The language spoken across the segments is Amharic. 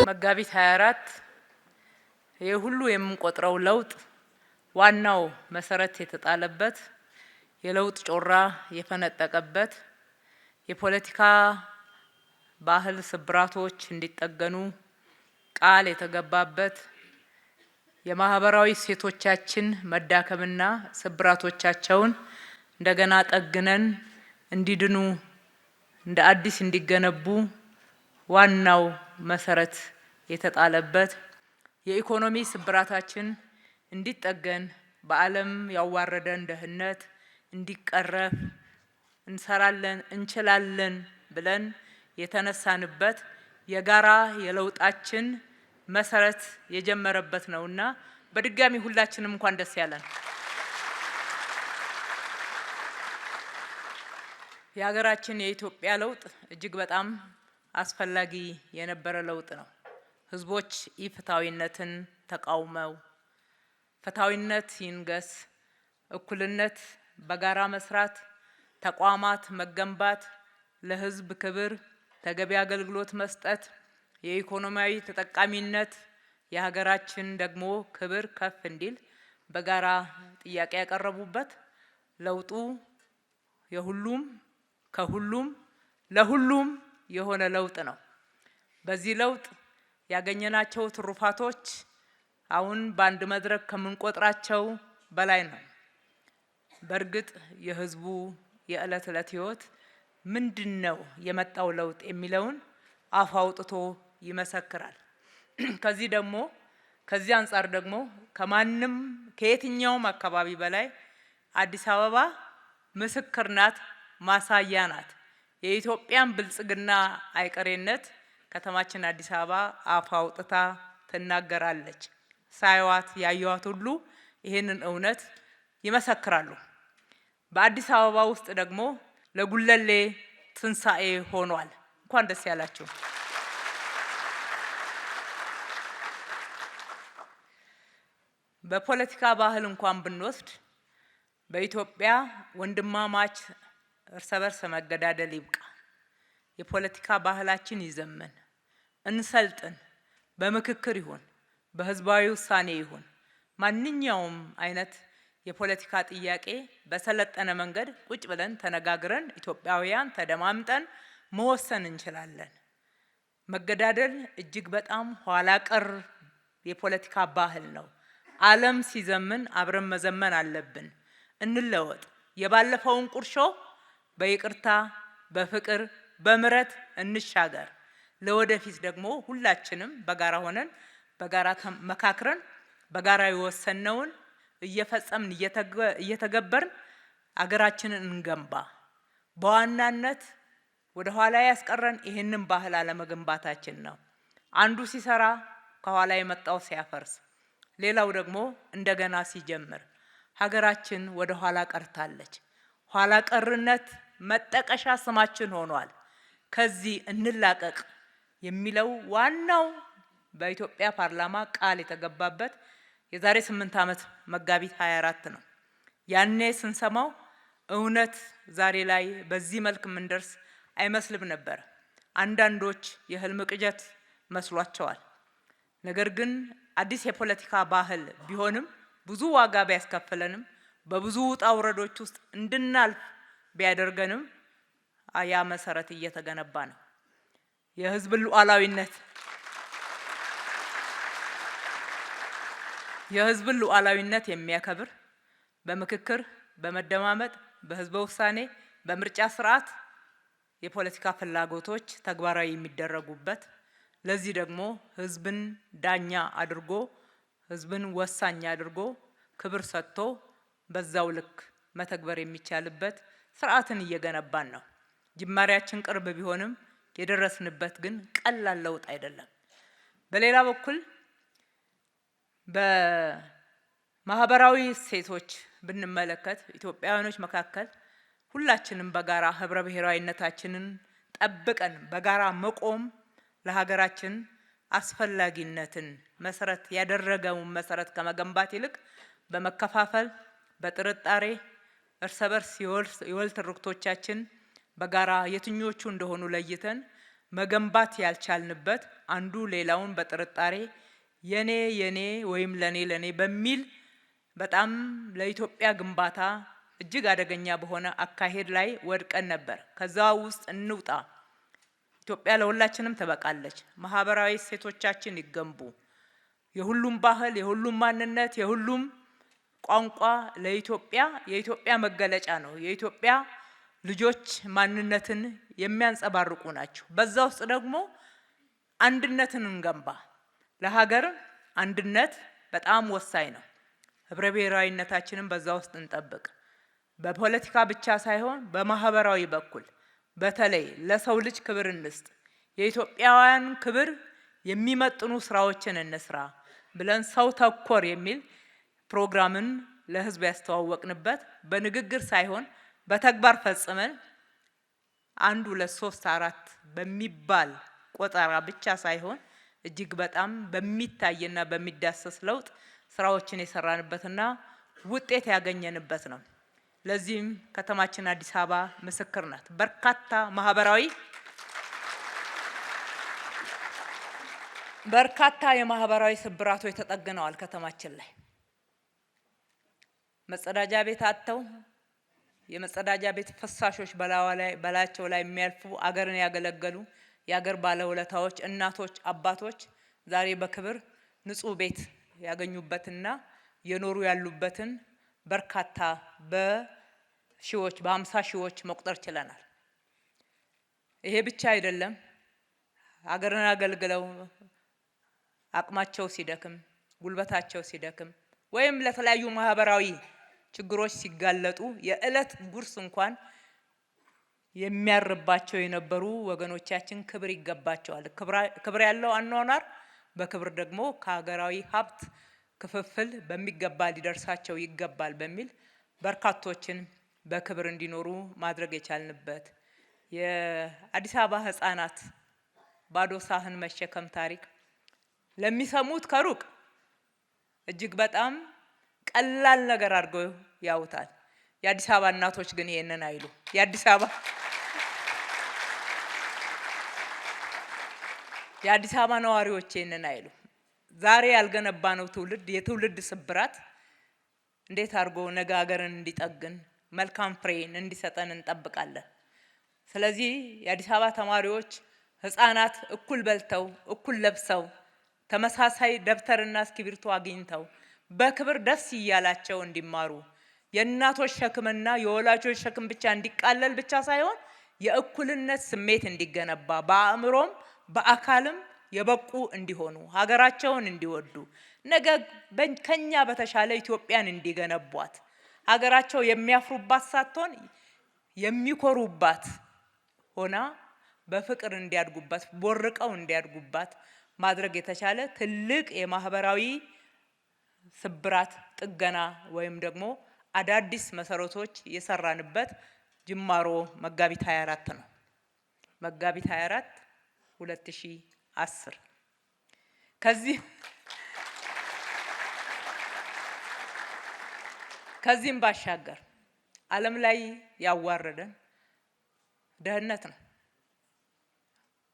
መጋቢት 24 ይህ ሁሉ የምንቆጥረው ለውጥ ዋናው መሰረት የተጣለበት የለውጥ ጮራ የፈነጠቀበት የፖለቲካ ባህል ስብራቶች እንዲጠገኑ ቃል የተገባበት የማህበራዊ ሴቶቻችን መዳከምና ስብራቶቻቸውን እንደገና ጠግነን እንዲድኑ እንደ አዲስ እንዲገነቡ ዋናው መሰረት የተጣለበት የኢኮኖሚ ስብራታችን እንዲጠገን በዓለም ያዋረደን ድህነት እንዲቀረፍ እንሰራለን እንችላለን ብለን የተነሳንበት የጋራ የለውጣችን መሰረት የጀመረበት ነውና በድጋሚ ሁላችንም እንኳን ደስ ያለን። የሀገራችን የኢትዮጵያ ለውጥ እጅግ በጣም አስፈላጊ የነበረ ለውጥ ነው። ህዝቦች ኢፍትሐዊነትን ተቃውመው ፍትሐዊነት ይንገስ፣ እኩልነት፣ በጋራ መስራት፣ ተቋማት መገንባት፣ ለህዝብ ክብር፣ ተገቢ አገልግሎት መስጠት፣ የኢኮኖሚያዊ ተጠቃሚነት፣ የሀገራችን ደግሞ ክብር ከፍ እንዲል በጋራ ጥያቄ ያቀረቡበት ለውጡ የሁሉም ከሁሉም ለሁሉም የሆነ ለውጥ ነው። በዚህ ለውጥ ያገኘናቸው ትሩፋቶች አሁን በአንድ መድረክ ከምንቆጥራቸው በላይ ነው። በእርግጥ የህዝቡ የዕለት ዕለት ህይወት ምንድነው የመጣው ለውጥ የሚለውን አፍ አውጥቶ ይመሰክራል። ከዚህ አንጻር ደግሞ ከማንም ከየትኛውም አካባቢ በላይ አዲስ አበባ ምስክር ናት፣ ማሳያ ናት። የኢትዮጵያን ብልጽግና አይቀሬነት ከተማችን አዲስ አበባ አፍ አውጥታ ትናገራለች። ሳይዋት ያዩዋት ሁሉ ይሄንን እውነት ይመሰክራሉ። በአዲስ አበባ ውስጥ ደግሞ ለጉለሌ ትንሳኤ ሆኗል። እንኳን ደስ ያላችሁ። በፖለቲካ ባህል እንኳን ብንወስድ በኢትዮጵያ ወንድማማች እርስ በርስ መገዳደል ይብቃ፣ የፖለቲካ ባህላችን ይዘመን፣ እንሰልጥን፣ በምክክር ይሁን በህዝባዊ ውሳኔ ይሁን ማንኛውም አይነት የፖለቲካ ጥያቄ በሰለጠነ መንገድ ቁጭ ብለን ተነጋግረን ኢትዮጵያውያን ተደማምጠን መወሰን እንችላለን። መገዳደል እጅግ በጣም ኋላ ቀር የፖለቲካ ባህል ነው። ዓለም ሲዘምን አብረን መዘመን አለብን። እንለወጥ። የባለፈውን ቁርሾ በይቅርታ በፍቅር በምህረት እንሻገር። ለወደፊት ደግሞ ሁላችንም በጋራ ሆነን በጋራ መካክረን በጋራ የወሰነውን እየፈጸምን እየተገበርን አገራችንን እንገንባ። በዋናነት ወደ ኋላ ያስቀረን ይሄንን ባህል አለመገንባታችን ነው። አንዱ ሲሰራ ከኋላ የመጣው ሲያፈርስ፣ ሌላው ደግሞ እንደገና ሲጀምር ሀገራችን ወደ ኋላ ቀርታለች። ኋላ ቀርነት መጠቀሻ ስማችን ሆኗል። ከዚህ እንላቀቅ የሚለው ዋናው በኢትዮጵያ ፓርላማ ቃል የተገባበት የዛሬ 8 ዓመት መጋቢት 24 ነው። ያኔ ስንሰማው እውነት ዛሬ ላይ በዚህ መልክ ምንደርስ አይመስልም ነበር። አንዳንዶች የህልም ቅዠት መስሏቸዋል። ነገር ግን አዲስ የፖለቲካ ባህል ቢሆንም ብዙ ዋጋ ቢያስከፍለንም በብዙ ውጣ ውረዶች ውስጥ እንድናልፍ ቢያደርገንም ያ መሰረት እየተገነባ ነው። የህዝብን ሉዓላዊነት የሚያከብር በምክክር በመደማመጥ በህዝበ ውሳኔ በምርጫ ስርዓት የፖለቲካ ፍላጎቶች ተግባራዊ የሚደረጉበት፣ ለዚህ ደግሞ ህዝብን ዳኛ አድርጎ ህዝብን ወሳኝ አድርጎ ክብር ሰጥቶ በዛው ልክ መተግበር የሚቻልበት ስርዓትን እየገነባን ነው። ጅማሬያችን ቅርብ ቢሆንም የደረስንበት ግን ቀላል ለውጥ አይደለም። በሌላ በኩል በማህበራዊ እሴቶች ብንመለከት ኢትዮጵያውያኖች መካከል ሁላችንም በጋራ ህብረ ብሔራዊነታችንን ጠብቀን በጋራ መቆም ለሀገራችን አስፈላጊነትን መሰረት ያደረገውን መሰረት ከመገንባት ይልቅ በመከፋፈል በጥርጣሬ እርስ በርስ የወል ትርክቶቻችን በጋራ የትኞቹ እንደሆኑ ለይተን መገንባት ያልቻልንበት አንዱ ሌላውን በጥርጣሬ የኔ የኔ ወይም ለኔ በሚል በጣም ለኢትዮጵያ ግንባታ እጅግ አደገኛ በሆነ አካሄድ ላይ ወድቀን ነበር። ከዛ ውስጥ እንውጣ። ኢትዮጵያ ለሁላችንም ትበቃለች። ማህበራዊ እሴቶቻችን ይገንቡ። የሁሉም ባህል፣ የሁሉም ማንነት፣ የሁሉም ቋንቋ ለኢትዮጵያ የኢትዮጵያ መገለጫ ነው። የኢትዮጵያ ልጆች ማንነትን የሚያንጸባርቁ ናቸው። በዛ ውስጥ ደግሞ አንድነትን እንገንባ። ለሀገር አንድነት በጣም ወሳኝ ነው። ህብረ ብሔራዊነታችንን በዛ ውስጥ እንጠብቅ። በፖለቲካ ብቻ ሳይሆን በማህበራዊ በኩል በተለይ ለሰው ልጅ ክብር እንስጥ። የኢትዮጵያውያን ክብር የሚመጥኑ ስራዎችን እንስራ ብለን ሰው ተኮር የሚል ፕሮግራምን ለህዝብ ያስተዋወቅንበት በንግግር ሳይሆን በተግባር ፈጽመን 1 2 3 4 በሚባል ቆጠራ ብቻ ሳይሆን እጅግ በጣም በሚታይና በሚዳሰስ ለውጥ ስራዎችን የሰራንበትና ውጤት ያገኘንበት ነው። ለዚህም ከተማችን አዲስ አበባ ምስክር ናት። በርካታ የማህበራዊ ስብራቶች ተጠግነዋል። ከተማችን ላይ መጸዳጃ ቤት አጥተው የመጸዳጃ ቤት ፍሳሾች በላያቸው ላይ የሚያልፉ አገርን ያገለገሉ የአገር ባለውለታዎች፣ እናቶች፣ አባቶች ዛሬ በክብር ንጹህ ቤት ያገኙበትና የኖሩ ያሉበትን በርካታ በሺዎች በ50 ሺዎች መቁጠር ችለናል። ይሄ ብቻ አይደለም። አገርን አገልግለው አቅማቸው ሲደክም፣ ጉልበታቸው ሲደክም ወይም ለተለያዩ ማህበራዊ ችግሮች ሲጋለጡ የዕለት ጉርስ እንኳን የሚያርባቸው የነበሩ ወገኖቻችን ክብር ይገባቸዋል። ክብር ያለው አኗኗር በክብር ደግሞ ከሀገራዊ ሀብት ክፍፍል በሚገባ ሊደርሳቸው ይገባል በሚል በርካቶችን በክብር እንዲኖሩ ማድረግ የቻልንበት የአዲስ አበባ ህፃናት ባዶ ሳህን መሸከም ታሪክ ለሚሰሙት ከሩቅ እጅግ በጣም ቀላል ነገር አድርገው ያውታል። የአዲስ አበባ እናቶች ግን ይሄንን አይሉ። የአዲስ አበባ ነዋሪዎች ይሄንን አይሉ። ዛሬ ያልገነባነው ትውልድ የትውልድ ስብራት እንዴት አድርጎ ነገ ሀገርን እንዲጠግን መልካም ፍሬን እንዲሰጠን እንጠብቃለን። ስለዚህ የአዲስ አበባ ተማሪዎች ህፃናት እኩል በልተው እኩል ለብሰው ተመሳሳይ ደብተርና እስክሪብቶ አግኝተው በክብር ደስ እያላቸው እንዲማሩ የእናቶች ሸክምና የወላጆች ሸክም ብቻ እንዲቃለል ብቻ ሳይሆን የእኩልነት ስሜት እንዲገነባ በአእምሮም በአካልም የበቁ እንዲሆኑ ሀገራቸውን እንዲወዱ ነገ ከኛ በተሻለ ኢትዮጵያን እንዲገነቧት ሀገራቸው የሚያፍሩባት ሳትሆን የሚኮሩባት ሆና በፍቅር እንዲያድጉባት ቦርቀው እንዲያድጉባት ማድረግ የተቻለ ትልቅ የማህበራዊ ስብራት ጥገና ወይም ደግሞ አዳዲስ መሰረቶች የሰራንበት ጅማሮ መጋቢት 24 ነው። መጋቢት 24 2010 ከዚህም ባሻገር ዓለም ላይ ያዋረደን ድህነት ነው።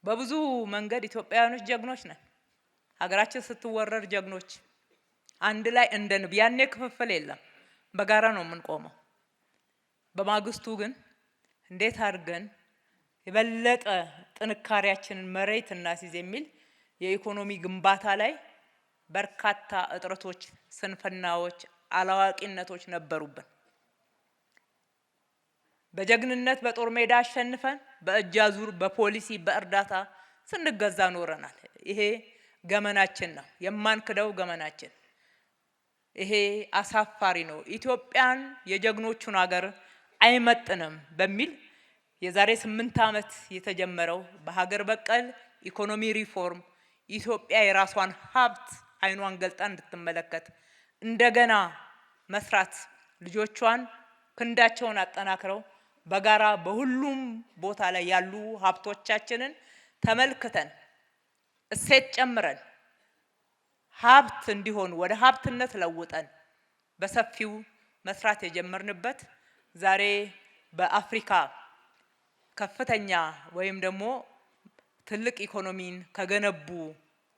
በብዙ መንገድ ኢትዮጵያውያኖች ጀግኖች ነን። ሀገራችን ስትወረር ጀግኖች አንድ ላይ እንደንብ ያኔ ክፍፍል የለም፣ በጋራ ነው የምንቆመው። በማግስቱ ግን እንዴት አድርገን የበለጠ ጥንካሬያችንን መሬት እናስይዝ የሚል የኢኮኖሚ ግንባታ ላይ በርካታ እጥረቶች፣ ስንፍናዎች፣ አላዋቂነቶች ነበሩብን። በጀግንነት በጦር ሜዳ አሸንፈን በእጅ አዙር በፖሊሲ በእርዳታ ስንገዛ ኖረናል። ይሄ ገመናችን ነው፣ የማንክደው ገመናችን። ይሄ አሳፋሪ ነው። ኢትዮጵያን የጀግኖቹን ሀገር አይመጥንም በሚል የዛሬ 8 ዓመት የተጀመረው በሀገር በቀል ኢኮኖሚ ሪፎርም ኢትዮጵያ የራሷን ሀብት አይኗን ገልጣ እንድትመለከት እንደገና መስራት ልጆቿን ክንዳቸውን አጠናክረው በጋራ በሁሉም ቦታ ላይ ያሉ ሀብቶቻችንን ተመልክተን እሴት ጨምረን ሀብት እንዲሆን ወደ ሀብትነት ለውጠን በሰፊው መስራት የጀመርንበት ዛሬ በአፍሪካ ከፍተኛ ወይም ደግሞ ትልቅ ኢኮኖሚን ከገነቡ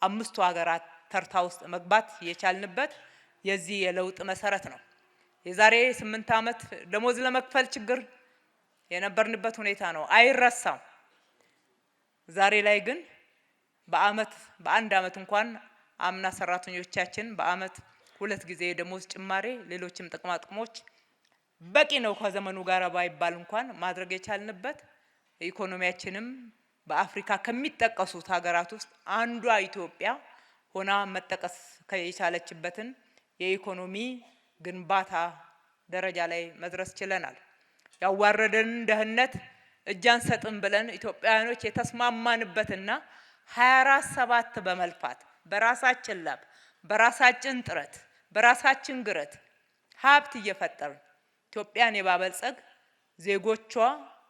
5 ሀገራት ተርታ ውስጥ መግባት የቻልንበት የዚህ የለውጥ መሰረት ነው። የዛሬ 8 ዓመት ደሞዝ ለመክፈል ችግር የነበርንበት ሁኔታ ነው፣ አይረሳም። ዛሬ ላይ ግን በአንድ ዓመት እንኳን አምና ሰራተኞቻችን በአመት 2 ጊዜ ደሞዝ ጭማሬ ሌሎችም ጥቅማ ጥቅሞች በቂ ነው ከዘመኑ ጋር ባይባል እንኳን ማድረግ የቻልንበት ኢኮኖሚያችንም በአፍሪካ ከሚጠቀሱት ሀገራት ውስጥ አንዷ ኢትዮጵያ ሆና መጠቀስ የቻለችበትን የኢኮኖሚ ግንባታ ደረጃ ላይ መድረስ ችለናል። ያዋረደን ድህነት እጅ አንሰጥም ብለን ኢትዮጵያውያኖች የተስማማንበትና 24/7 በመልፋት በራሳችን ላብ በራሳችን ጥረት በራሳችን ግረት ሀብት እየፈጠርን ኢትዮጵያን የማበልጸግ ዜጎቿ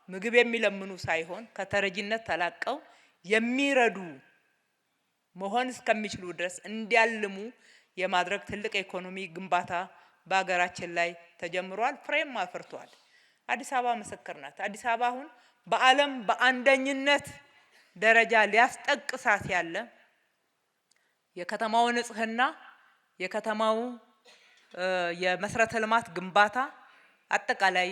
ምግብ የሚለምኑ ሳይሆን ከተረጂነት ተላቀው የሚረዱ መሆን እስከሚችሉ ድረስ እንዲያልሙ የማድረግ ትልቅ ኢኮኖሚ ግንባታ በሀገራችን ላይ ተጀምሯል፣ ፍሬም አፍርቷል። አዲስ አበባ ምስክር ናት። አዲስ አበባ አሁን በዓለም በአንደኝነት ደረጃ ሊያስጠቅሳት ያለ የከተማው ንጽህና፣ የከተማው የመሰረተ ልማት ግንባታ፣ አጠቃላይ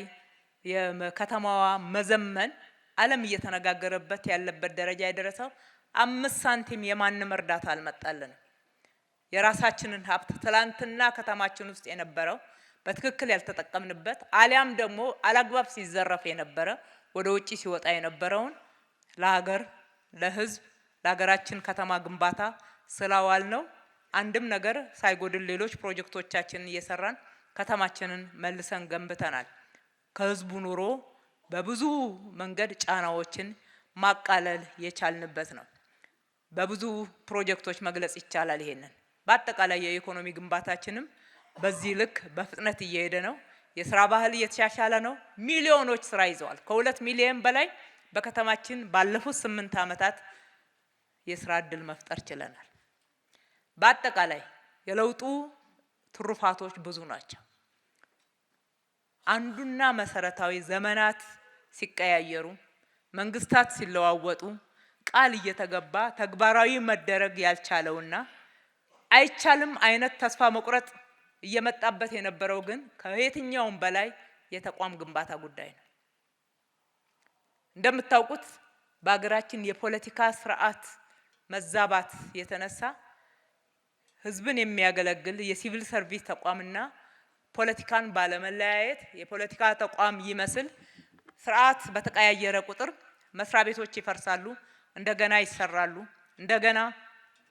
የከተማዋ መዘመን ዓለም እየተነጋገረበት ያለበት ደረጃ የደረሰው 5 ሳንቲም የማንም እርዳታ አልመጣልንም። የራሳችንን ሀብት ትላንትና ከተማችን ውስጥ የነበረው በትክክል ያልተጠቀምንበት አሊያም ደግሞ አላግባብ ሲዘረፍ የነበረ ወደ ውጪ ሲወጣ የነበረውን ለሀገር ለህዝብ ለሀገራችን ከተማ ግንባታ ስላዋል ነው። አንድም ነገር ሳይጎድል ሌሎች ፕሮጀክቶቻችንን እየሰራን ከተማችንን መልሰን ገንብተናል። ከህዝቡ ኑሮ በብዙ መንገድ ጫናዎችን ማቃለል የቻልንበት ነው። በብዙ ፕሮጀክቶች መግለጽ ይቻላል። ይሄንን በአጠቃላይ የኢኮኖሚ ግንባታችንም በዚህ ልክ በፍጥነት እየሄደ ነው። የስራ ባህል እየተሻሻለ ነው። ሚሊዮኖች ስራ ይዘዋል። ከ2 ሚሊዮን በላይ በከተማችን ባለፉት 8 ዓመታት የስራ እድል መፍጠር ችለናል። በአጠቃላይ የለውጡ ትሩፋቶች ብዙ ናቸው። አንዱና መሰረታዊ ዘመናት ሲቀያየሩ መንግስታት ሲለዋወጡ ቃል እየተገባ ተግባራዊ መደረግ ያልቻለውና አይቻልም አይነት ተስፋ መቁረጥ እየመጣበት የነበረው ግን ከየትኛውም በላይ የተቋም ግንባታ ጉዳይ ነው። እንደምታውቁት በአገራችን የፖለቲካ ስርዓት መዛባት የተነሳ ህዝብን የሚያገለግል የሲቪል ሰርቪስ ተቋምና ፖለቲካን ባለመለያየት የፖለቲካ ተቋም ይመስል ስርዓት በተቀያየረ ቁጥር መስሪያ ቤቶች ይፈርሳሉ፣ እንደገና ይሰራሉ፣ እንደገና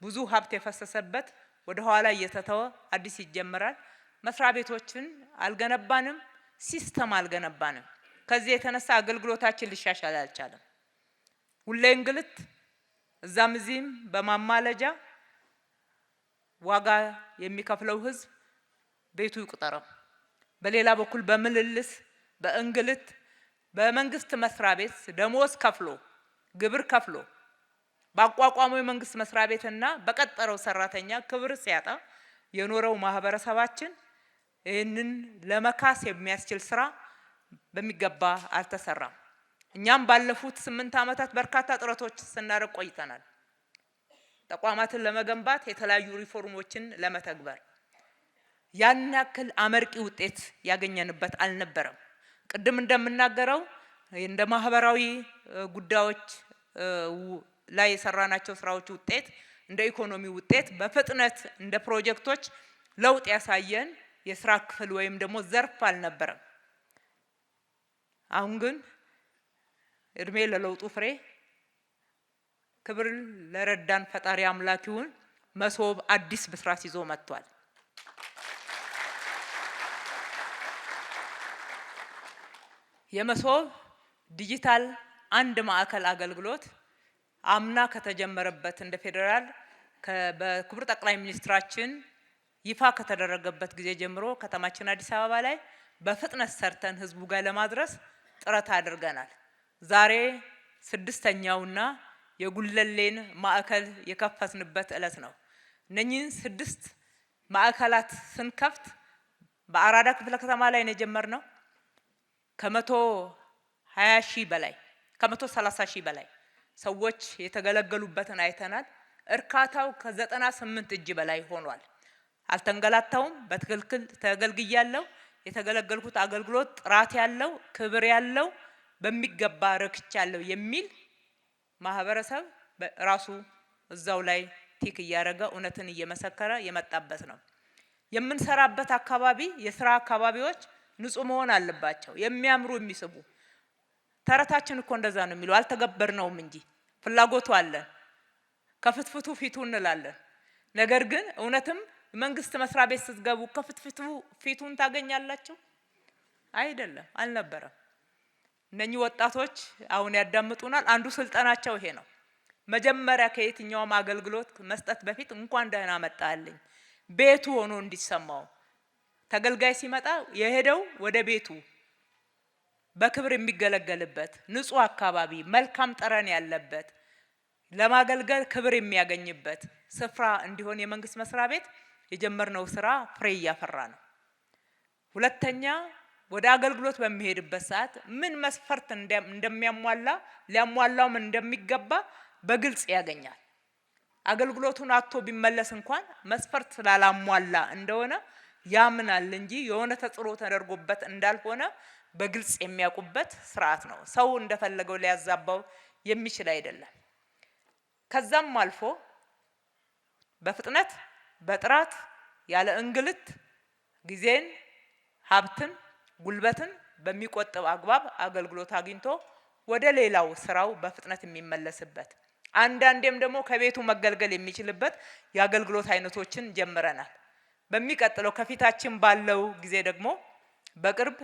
ብዙ ሀብት የፈሰሰበት ወደ ኋላ እየተተወ አዲስ ይጀምራል። መስሪያ ቤቶችን አልገነባንም፣ ሲስተም አልገነባንም። ከዚህ የተነሳ አገልግሎታችን ሊሻሻል አልቻለም። ሁሌ እንግልት፣ እዛም እዚህም በማማለጃ ዋጋ የሚከፍለው ህዝብ ቤቱ ይቁጠረው። በሌላ በኩል በምልልስ በእንግልት በመንግስት መስሪያ ቤት ደሞዝ ከፍሎ ግብር ከፍሎ ባቋቋመው የመንግስት መስሪያ ቤትና በቀጠረው ሰራተኛ ክብር ሲያጣ የኖረው ማህበረሰባችን ይህንን ለመካስ የሚያስችል ስራ በሚገባ አልተሰራም። እኛም ባለፉት 8 ዓመታት በርካታ ጥረቶች ስናደርግ ቆይተናል። ተቋማትን ለመገንባት የተለያዩ ሪፎርሞችን ለመተግበር ያን ያክል አመርቂ ውጤት ያገኘንበት አልነበረም። ቅድም እንደምናገረው እንደ ማህበራዊ ጉዳዮች ላይ የሰራናቸው ስራዎች ውጤት እንደ ኢኮኖሚ ውጤት በፍጥነት እንደ ፕሮጀክቶች ለውጥ ያሳየን የስራ ክፍል ወይም ደግሞ ዘርፍ አልነበረም። አሁን ግን እድሜ ለለውጡ ፍሬ ክብር ለረዳን ፈጣሪ አምላኪውን መሶብ አዲስ ብስራት ይዞ መጥቷል። የመሶብ ዲጂታል አንድ ማዕከል አገልግሎት አምና ከተጀመረበት እንደ ፌደራል በክቡር ጠቅላይ ሚኒስትራችን ይፋ ከተደረገበት ጊዜ ጀምሮ ከተማችን አዲስ አበባ ላይ በፍጥነት ሰርተን ህዝቡ ጋር ለማድረስ ጥረት አድርገናል። ዛሬ ስድስተኛውና የጉለሌን ማዕከል የከፈትንበት እለት ነው። እነኚህን 6 ማዕከላት ስንከፍት በአራዳ ክፍለ ከተማ ላይ ነው የጀመርነው። ከ120 ሺህ በላይ ከ130 ሺህ በላይ ሰዎች የተገለገሉበትን አይተናል። እርካታው ከ98 እጅ በላይ ሆኗል። አልተንገላታውም። በትክክል ተገልግያለሁ። የተገለገልኩት አገልግሎት ጥራት ያለው ክብር ያለው በሚገባ ረክቻለሁ የሚል ማህበረሰብ ራሱ እዛው ላይ ቲክ እያደረገ እውነትን እየመሰከረ የመጣበት ነው። የምንሰራበት አካባቢ የስራ አካባቢዎች ንጹህ መሆን አለባቸው። የሚያምሩ የሚስቡ ተረታችን እኮ እንደዛ ነው የሚለው አልተገበርነውም እንጂ ፍላጎቱ አለን። ከፍትፍቱ ፊቱ እንላለን። ነገር ግን እውነትም መንግስት መስሪያ ቤት ስትገቡ ከፍትፍቱ ፊቱን ታገኛላችሁ? አይደለም፣ አልነበረም። እነኚህ ወጣቶች አሁን ያዳምጡናል። አንዱ ስልጠናቸው ይሄ ነው። መጀመሪያ ከየትኛውም አገልግሎት መስጠት በፊት እንኳን ደህና መጣልኝ ቤቱ ሆኖ እንዲሰማው ተገልጋይ ሲመጣ የሄደው ወደ ቤቱ በክብር የሚገለገልበት ንጹህ አካባቢ መልካም ጠረን ያለበት ለማገልገል ክብር የሚያገኝበት ስፍራ እንዲሆን የመንግስት መስሪያ ቤት የጀመርነው ስራ ፍሬ እያፈራ ነው። ሁለተኛ ወደ አገልግሎት በሚሄድበት ሰዓት ምን መስፈርት እንደሚያሟላ ሊያሟላውም እንደሚገባ በግልጽ ያገኛል። አገልግሎቱን አጥቶ ቢመለስ እንኳን መስፈርት ስላላሟላ እንደሆነ ያምናል እንጂ የሆነ ተጽዕኖ ተደርጎበት እንዳልሆነ በግልጽ የሚያውቁበት ስርዓት ነው። ሰው እንደፈለገው ሊያዛባው የሚችል አይደለም። ከዛም አልፎ በፍጥነት በጥራት ያለ እንግልት ጊዜን፣ ሀብትን፣ ጉልበትን በሚቆጥብ አግባብ አገልግሎት አግኝቶ ወደ ሌላው ስራው በፍጥነት የሚመለስበት አንዳንዴም ደግሞ ከቤቱ መገልገል የሚችልበት የአገልግሎት አይነቶችን ጀምረናል። በሚቀጥለው ከፊታችን ባለው ጊዜ ደግሞ በቅርብ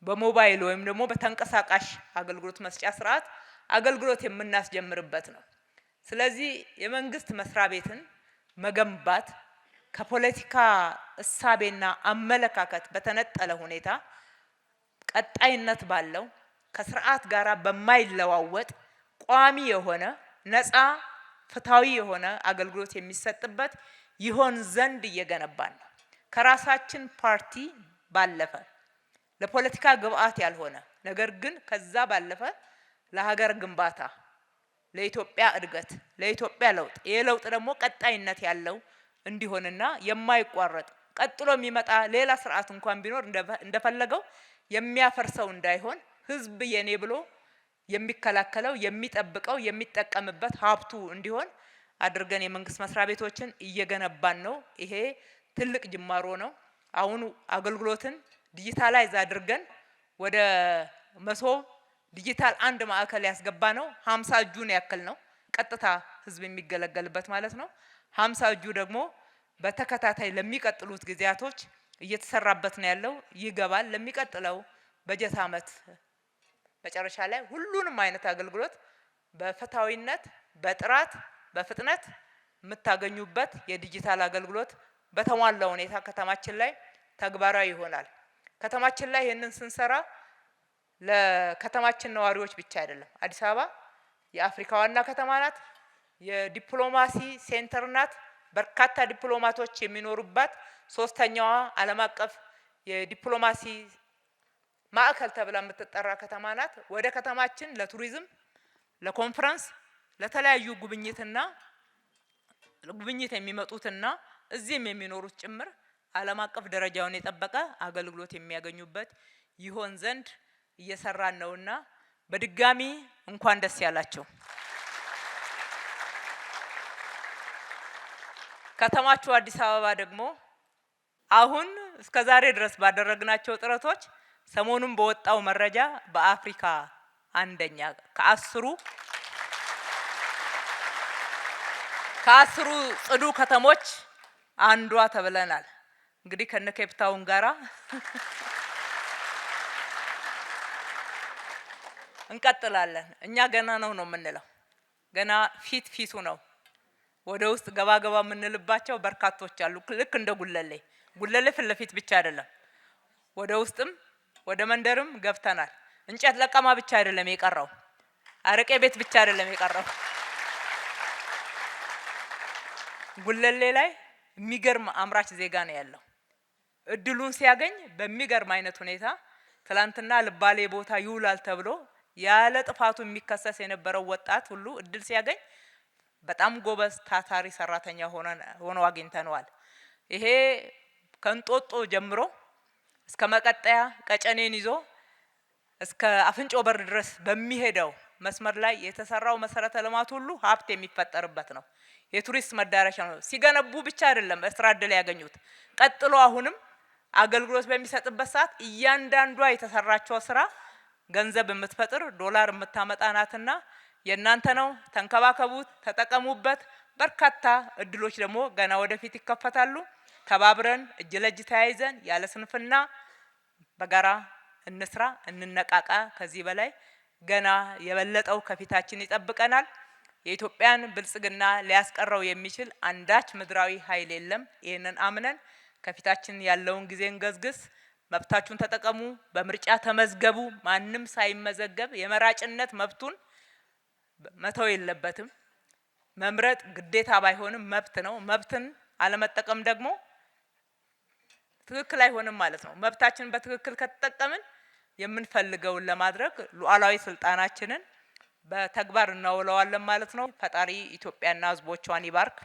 በሞባይል ወይም ደግሞ በተንቀሳቃሽ አገልግሎት መስጫ ስርዓት አገልግሎት የምናስጀምርበት ነው። ስለዚህ የመንግስት መስሪያ ቤትን መገንባት ከፖለቲካ እሳቤና አመለካከት በተነጠለ ሁኔታ ቀጣይነት ባለው ከስርዓት ጋር በማይለዋወጥ ቋሚ የሆነ ነፃ ፍትሃዊ የሆነ አገልግሎት የሚሰጥበት ይሆን ዘንድ እየገነባን ነው። ከራሳችን ፓርቲ ባለፈ ለፖለቲካ ግብአት ያልሆነ ነገር ግን ከዛ ባለፈ ለሀገር ግንባታ፣ ለኢትዮጵያ እድገት፣ ለኢትዮጵያ ለውጥ ይሄ ለውጥ ደግሞ ቀጣይነት ያለው እንዲሆንና የማይቋረጥ ቀጥሎ የሚመጣ ሌላ ስርዓት እንኳን ቢኖር እንደፈለገው የሚያፈርሰው እንዳይሆን ህዝብ የኔ ብሎ የሚከላከለው የሚጠብቀው የሚጠቀምበት ሀብቱ እንዲሆን አድርገን የመንግስት መስሪያ ቤቶችን እየገነባን ነው። ይሄ ትልቅ ጅማሮ ነው። አሁን አገልግሎትን ዲጂታላይዝ አድርገን ወደ መሶብ ዲጂታል አንድ ማዕከል ያስገባ ነው 50 እጁን ያክል ነው ቀጥታ ህዝብ የሚገለገልበት ማለት ነው። 50 እጁ ደግሞ በተከታታይ ለሚቀጥሉት ጊዜያቶች እየተሰራበት ነው ያለው። ይገባል። ለሚቀጥለው በጀት አመት መጨረሻ ላይ ሁሉንም አይነት አገልግሎት በፍትሃዊነት፣ በጥራት፣ በፍጥነት የምታገኙበት የዲጂታል አገልግሎት በተሟላ ሁኔታ ከተማችን ላይ ተግባራዊ ይሆናል። ከተማችን ላይ ይሄንን ስንሰራ ለከተማችን ነዋሪዎች ብቻ አይደለም። አዲስ አበባ የአፍሪካ ዋና ከተማ ናት። የዲፕሎማሲ ሴንተር ናት። በርካታ ዲፕሎማቶች የሚኖሩባት ሶስተኛዋ ዓለም አቀፍ የዲፕሎማሲ ማዕከል ተብላ የምትጠራ ከተማ ናት። ወደ ከተማችን ለቱሪዝም፣ ለኮንፈረንስ፣ ለተለያዩ ጉብኝት የሚመጡትና እዚህም የሚኖሩት ጭምር ዓለም አቀፍ ደረጃውን የጠበቀ አገልግሎት የሚያገኙበት ይሆን ዘንድ እየሰራን ነውና በድጋሚ እንኳን ደስ ያላችሁ። ከተማችሁ አዲስ አበባ ደግሞ አሁን እስከዛሬ ድረስ ባደረግናቸው ጥረቶች ሰሞኑን በወጣው መረጃ በአፍሪካ አንደኛ ከአስሩ ጽዱ ከተሞች አንዷ ተብለናል። እንግዲህ ከነ ኬፕ ታውን ጋራ እንቀጥላለን። እኛ ገና ነው የምንለው። ገና ፊቱ ነው። ወደ ውስጥ ገባ ገባ የምንልባቸው በርካቶች አሉ። ልክ እንደ ጉለሌ ፊት ለፊት ብቻ አይደለም፣ ወደ ውስጥም ወደ መንደርም ገብተናል። እንጨት ለቀማ ብቻ አይደለም የቀረው፣ አረቄ ቤት ብቻ አይደለም የቀረው። ጉለሌ ላይ የሚገርም አምራች ዜጋ ነው ያለው። እድሉን ሲያገኝ በሚገርም አይነት ሁኔታ ትላንትና ልባሌ ቦታ ይውላል ተብሎ ያለ ጥፋቱ የሚከሰስ የነበረው ወጣት ሁሉ እድል ሲያገኝ በጣም ጎበዝ ታታሪ ሰራተኛ ሆኖ አግኝተነዋል። ይሄ ከንጦጦ ጀምሮ እስከ መቀጠያ ቀጨኔን ይዞ እስከ አፍንጮ በር ድረስ በሚሄደው መስመር ላይ የተሰራው መሰረተ ልማት ሁሉ ሀብት የሚፈጠርበት ነው። የቱሪስት መዳረሻ ነው። ሲገነቡ ብቻ አይደለም ስራ እድል ያገኙት፣ ቀጥሎ አሁንም አገልግሎት በሚሰጥበት ሰዓት እያንዳንዷ የተሰራቸው ስራ ገንዘብ የምትፈጥር ዶላር የምታመጣ ናትና የእናንተ ነው። ተንከባከቡት፣ ተጠቀሙበት። በርካታ እድሎች ደግሞ ገና ወደፊት ይከፈታሉ። ተባብረን እጅ ለእጅ ተያይዘን ያለ ስንፍና በጋራ እንስራ፣ እንነቃቃ። ከዚህ በላይ ገና የበለጠው ከፊታችን ይጠብቀናል። የኢትዮጵያን ብልጽግና ሊያስቀረው የሚችል አንዳች ምድራዊ ኃይል የለም። ይህንን አምነን ከፊታችን ያለውን ጊዜ እንገዝግስ። መብታችሁን ተጠቀሙ፣ በምርጫ ተመዝገቡ። ማንም ሳይመዘገብ የመራጭነት መብቱን መተው የለበትም። መምረጥ ግዴታ ባይሆንም መብት ነው። መብትን አለመጠቀም ደግሞ ትክክል አይሆንም ማለት ነው። መብታችንን በትክክል ከተጠቀምን የምንፈልገውን ለማድረግ ሉዓላዊ ስልጣናችንን በተግባር እናውለዋለን ማለት ነው። ፈጣሪ ኢትዮጵያና ሕዝቦቿን ይባርክ።